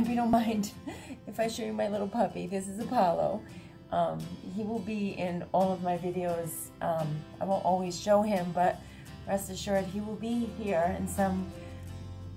hope you don't mind if I show you my little puppy. This is Apollo. He will be in all of my videos. I won't always show him, but rest assured he will be here in some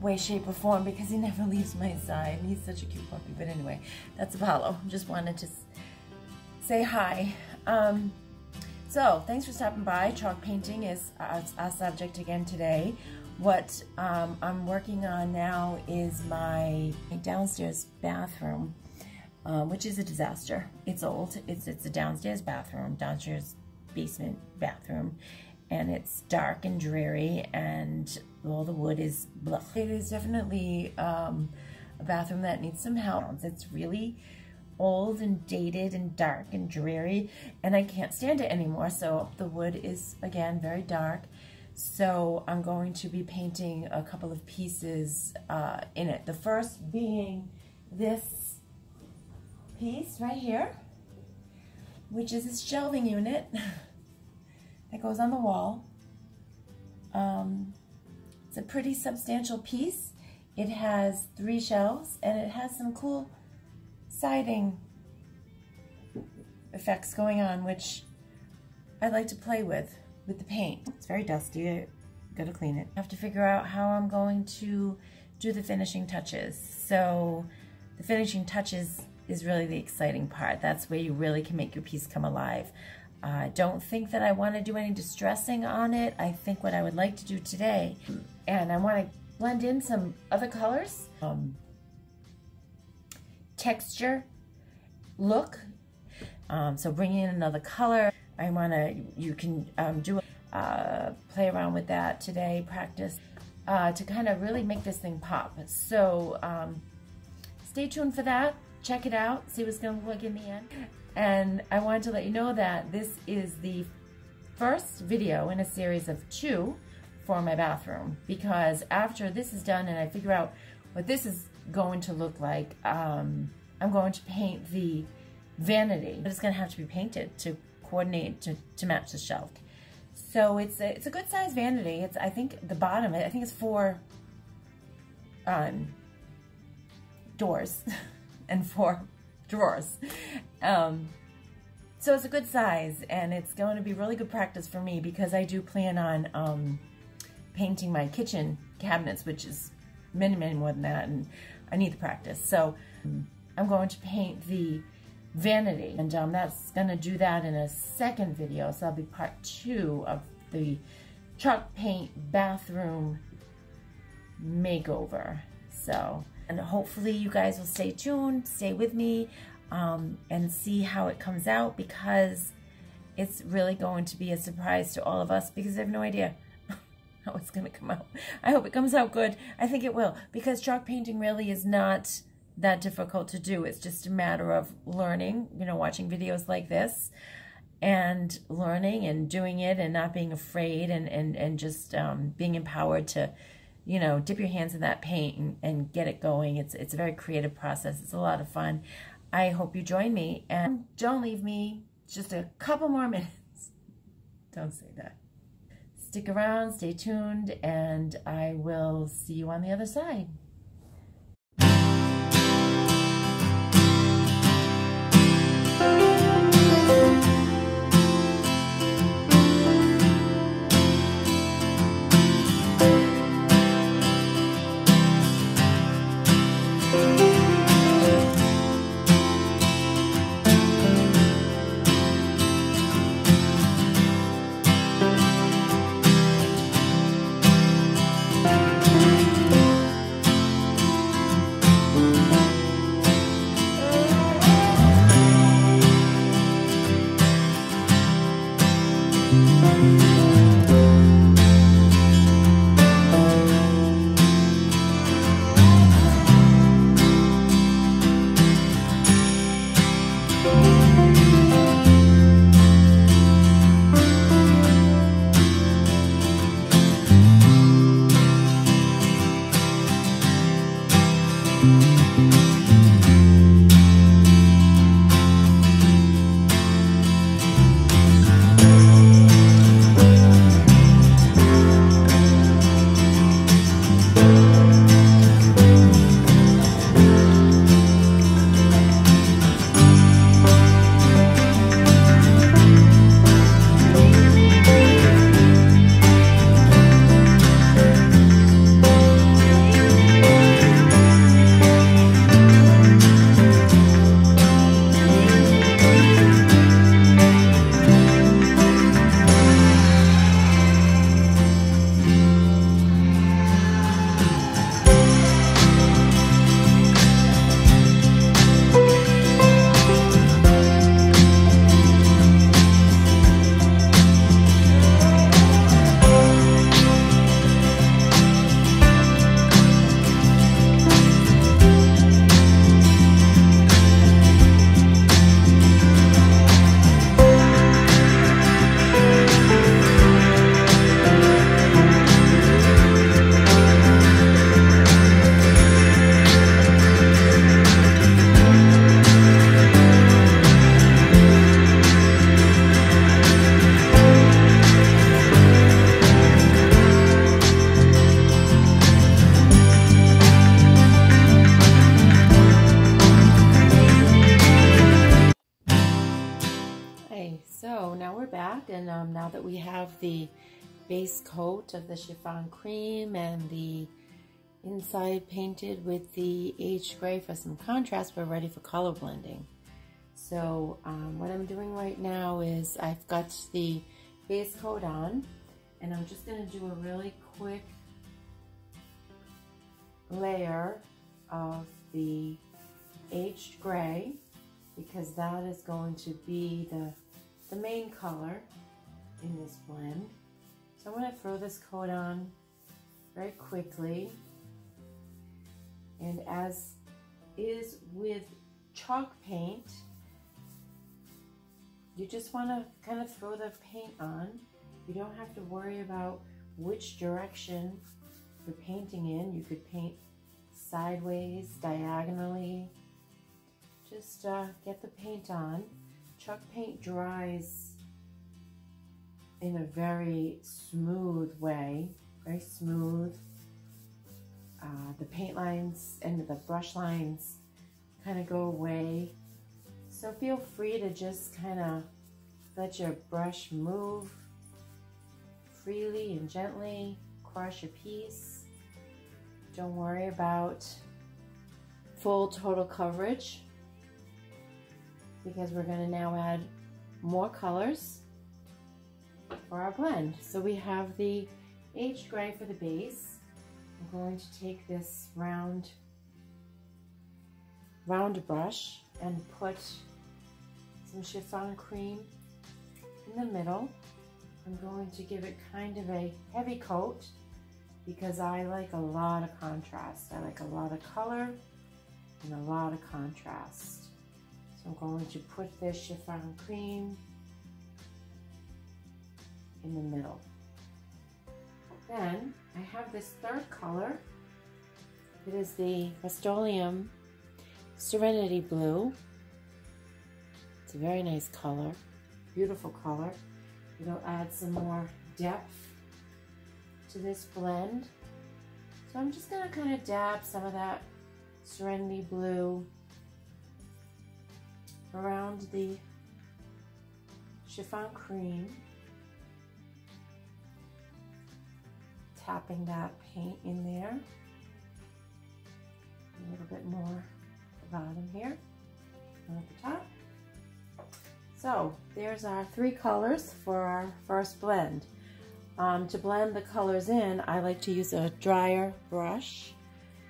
way, shape, or form because he never leaves my side. He's such a cute puppy. But anyway, that's Apollo. Just wanted to say hi. So thanks for stopping by. Chalk painting is our subject again today. What I'm working on now is my downstairs bathroom, which is a disaster. It's old. It's a downstairs bathroom, downstairs basement bathroom, and it's dark and dreary, and all the wood is blah. It is definitely a bathroom that needs some help. It's really old and dated and dark and dreary, and I can't stand it anymore. So the wood is again very dark. So I'm going to be painting a couple of pieces in it. The first being this piece right here, which is this shelving unit that goes on the wall. It's a pretty substantial piece. It has 3 shelves, and it has some cool siding effects going on, which I like to play with the paint. It's very dusty. I gotta clean it. I have to figure out how I'm going to do the finishing touches. So the finishing touches is really the exciting part. That's where you really can make your piece come alive. I don't think that I want to do any distressing on it. I think what I would like to do today, and I want to blend in some other colors, texture, look. So bring in another color. I want to, you can play around with that today, practice, to kind of really make this thing pop. So stay tuned for that. Check it out. See what's going to look in the end. And I wanted to let you know that this is the first video in a series of 2 for my bathroom, because after this is done and I figure out what this is going to look like, I'm going to paint the vanity. But it's going to have to be painted to coordinate to match the shelf. So it's a good size vanity. It's, I think the bottom, I think it's 4 doors and 4 drawers. So it's a good size, and it's going to be really good practice for me because I do plan on painting my kitchen cabinets, which is many, many more than that, and I need the practice. So I'm going to paint the vanity, and that's going to do that in a second video. So that'll be part 2 of the chalk paint bathroom makeover. So, and hopefully you guys will stay tuned, stay with me, and see how it comes out, because it's really going to be a surprise to all of us, because I have no idea how it's going to come out. I hope it comes out good. I think it will, because chalk painting really is not that difficult to do. It's just a matter of learning, you know, watching videos like this and learning and doing it and not being afraid, and just being empowered to, you know, dip your hands in that paint and get it going. It's a very creative process. It's a lot of fun. I hope you join me, and don't leave me just a couple more minutes. Don't say that. Stick around, stay tuned, and I will see you on the other side. now that we have the base coat of the chiffon cream and the inside painted with the aged gray for some contrast, we're ready for color blending. So what I'm doing right now is I've got the base coat on, and I'm just going to do a really quick layer of the aged gray, because that is going to be the main color in this blend. So I'm going to throw this coat on very quickly, and as is with chalk paint, you just want to kind of throw the paint on. You don't have to worry about which direction you're painting in. You could paint sideways, diagonally. Just get the paint on. Chalk paint dries in a very smooth way, very smooth. The paint lines and the brush lines kind of go away. So feel free to just kind of let your brush move freely and gently across your piece. Don't worry about full total coverage, because we're going to now add more colors for our blend. So we have the aged gray for the base. I'm going to take this round brush and put some chiffon cream in the middle. I'm going to give it kind of a heavy coat because I like a lot of contrast. I like a lot of color and a lot of contrast. So I'm going to put this chiffon cream in the middle. Then I have this third color. It is the Rust-Oleum Serenity Blue. It's a very nice color, beautiful color. It'll add some more depth to this blend. So I'm just gonna kind of dab some of that Serenity Blue around the chiffon cream, tapping that paint in there. A little bit more at the bottom here and at the top. So there's our three colors for our first blend. To blend the colors in, I like to use a drier brush,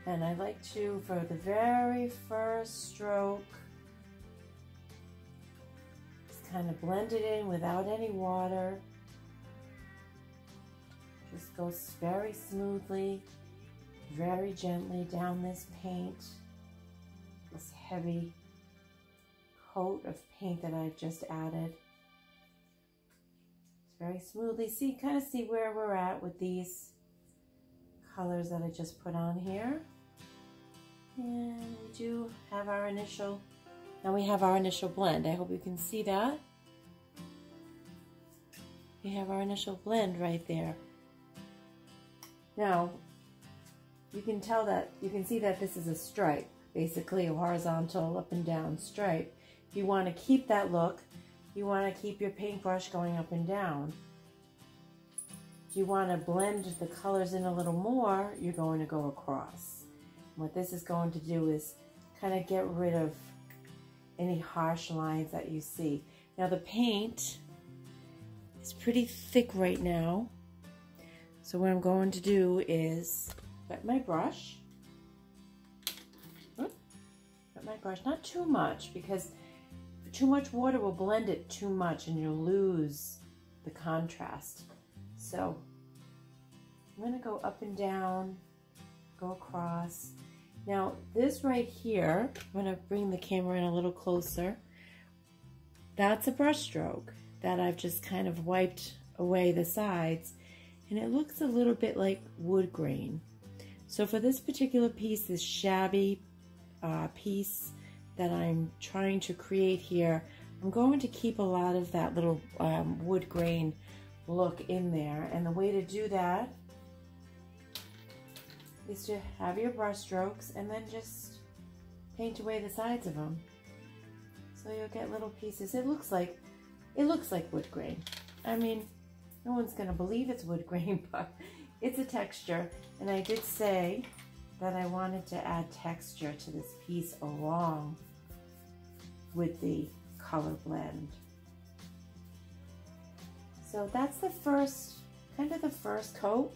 and I like to, for the very first stroke, just kind of blend it in without any water. Just goes very smoothly, very gently down this paint, this heavy coat of paint that I just added. It's very smoothly. See, kind of see where we're at with these colors that I just put on here. And we do have our initial, now we have our initial blend. I hope you can see that. We have our initial blend right there. Now, you can tell that, you can see that this is a stripe, basically a horizontal up and down stripe. If you want to keep that look, you want to keep your paintbrush going up and down. If you want to blend the colors in a little more, you're going to go across. What this is going to do is kind of get rid of any harsh lines that you see. Now the paint is pretty thick right now. So what I'm going to do is wet my brush. Wet my brush, not too much, because too much water will blend it too much and you'll lose the contrast. So I'm going to go up and down, go across. Now this right here, I'm going to bring the camera in a little closer. That's a brush stroke that I've just kind of wiped away the sides, and it looks a little bit like wood grain. So for this particular piece, this shabby piece that I'm trying to create here, I'm going to keep a lot of that little wood grain look in there. And the way to do that is to have your brush strokes and then just paint away the sides of them. So you'll get little pieces. It looks like wood grain. I mean, No one's gonna believe it's wood grain, but it's a texture. And I did say that I wanted to add texture to this piece along with the color blend. So that's the first, kind of the first coat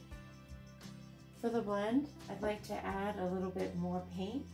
for the blend. I'd like to add a little bit more paint.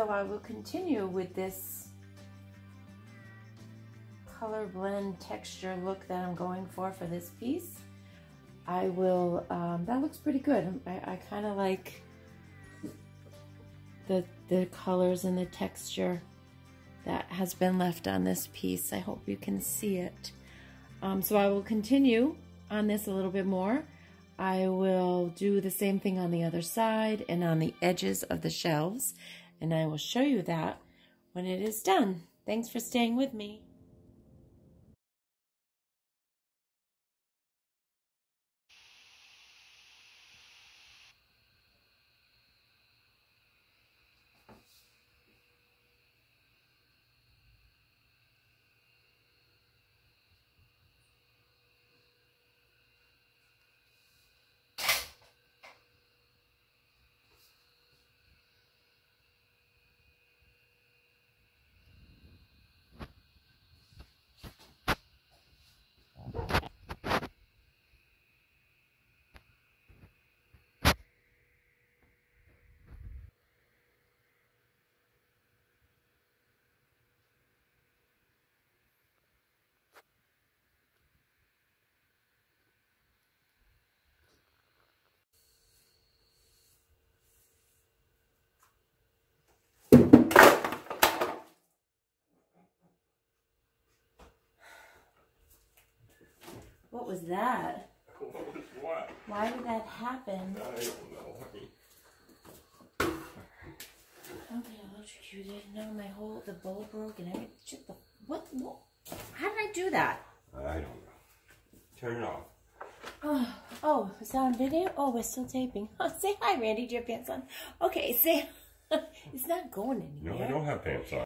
I will continue with this color blend texture look that I'm going for this piece. I will, that looks pretty good. I kind of like the colors and the texture that has been left on this piece. I hope you can see it. So I will continue on this a little bit more. I will do the same thing on the other side and on the edges of the shelves. And I will show you that when it is done. Thanks for staying with me. What was that? What? Why did that happen? I don't know. Okay, electrocuted. Now my whole, the bowl broke and everything. What? How did I do that? I don't know. Turn it off. Oh, is that on video? Oh, we're still taping. Oh, say hi, Randy. Do you have pants on? Okay, say, it's not going anywhere. No, I don't have pants on.